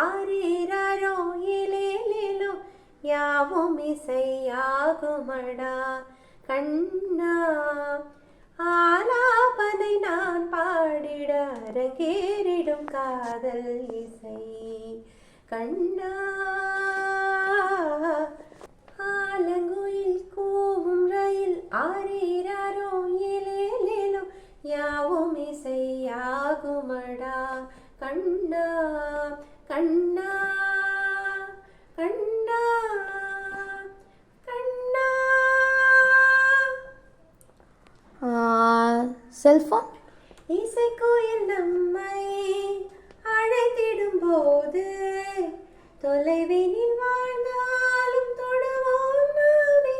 ஆரீராரோ ஏலேலேலோ யாவும் இசையாகுமடா கண்ணா. ஆலாபனை நான் பாடிட அரங்கேறிடும் காதல் இசை கண்ணா. ஆலங்குயில் கூவும் ரயில் ஆரீராரோ ஏலேலேலோ யாவும் இசையாகுமடா கண்ணா கண்ணா கண்ணா கண்ணா. செல்ஃபோன் இசைக்குயில் நம்மை அழைத்திடும் போது தொலைவினில் வாழ்ந்தாலும் தொடுவோம் நாமே.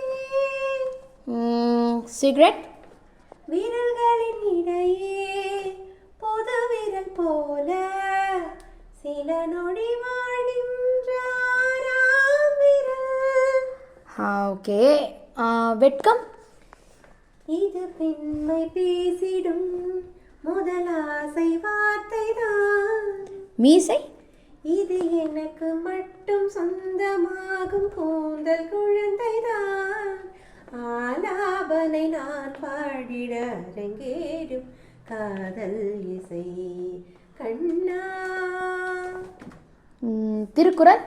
சிகரெட் விரல்களின் இடையே பொது விரல் போல சில நொடி வாழ்கின்ற ஆறாம் விரல். ஓகே. வெட்கம் இது பெண்மை பேசிடும் முதலாசை வார்த்தைதான். மீசை இது எனக்கு மட்டும் சொந்தமாகும் கூந்தல் குழந்தைதான். ஆலாபனை நான் பாடிட அரங்கேறும் காதல் இசை கண்ணா. திருக்குறள்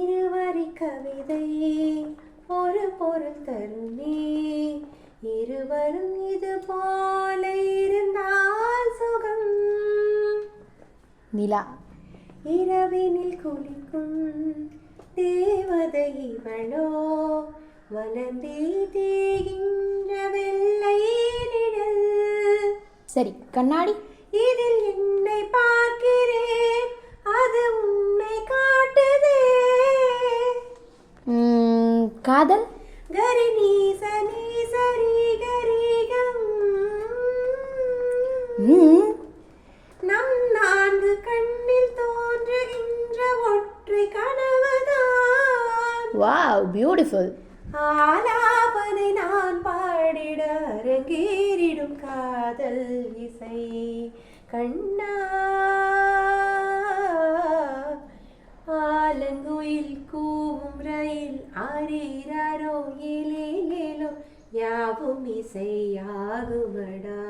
இருவரி கவிதை ஒரு பொருள் தருமே. இருவரும் இது போல இருந்தால் சுகம். நிலா இரவினில் குளிக்கும் தேவதை இவளோ வளர்ந்தே தேகின்ற வெள்ளை நிழல். சரி. கண்ணாடி இதில் என்னை பார்க்கிறேன் அது உன்னை காட்டுதே. காதல் கரி நீச நீசரி கரிகம். நம் நான்கு கண்ணில் தோன்றுகின்ற ஒற்றை கனவுதான். Wow, beautiful. ஆலாபனை நான் பாடிட அரங்கேறிடும் காதல் இசை கண்ணா. ஆலங்குயில் கூவும் ரயில் ஆரீராரோ ஏலேலேலோ யாவும் இசையாகுமடா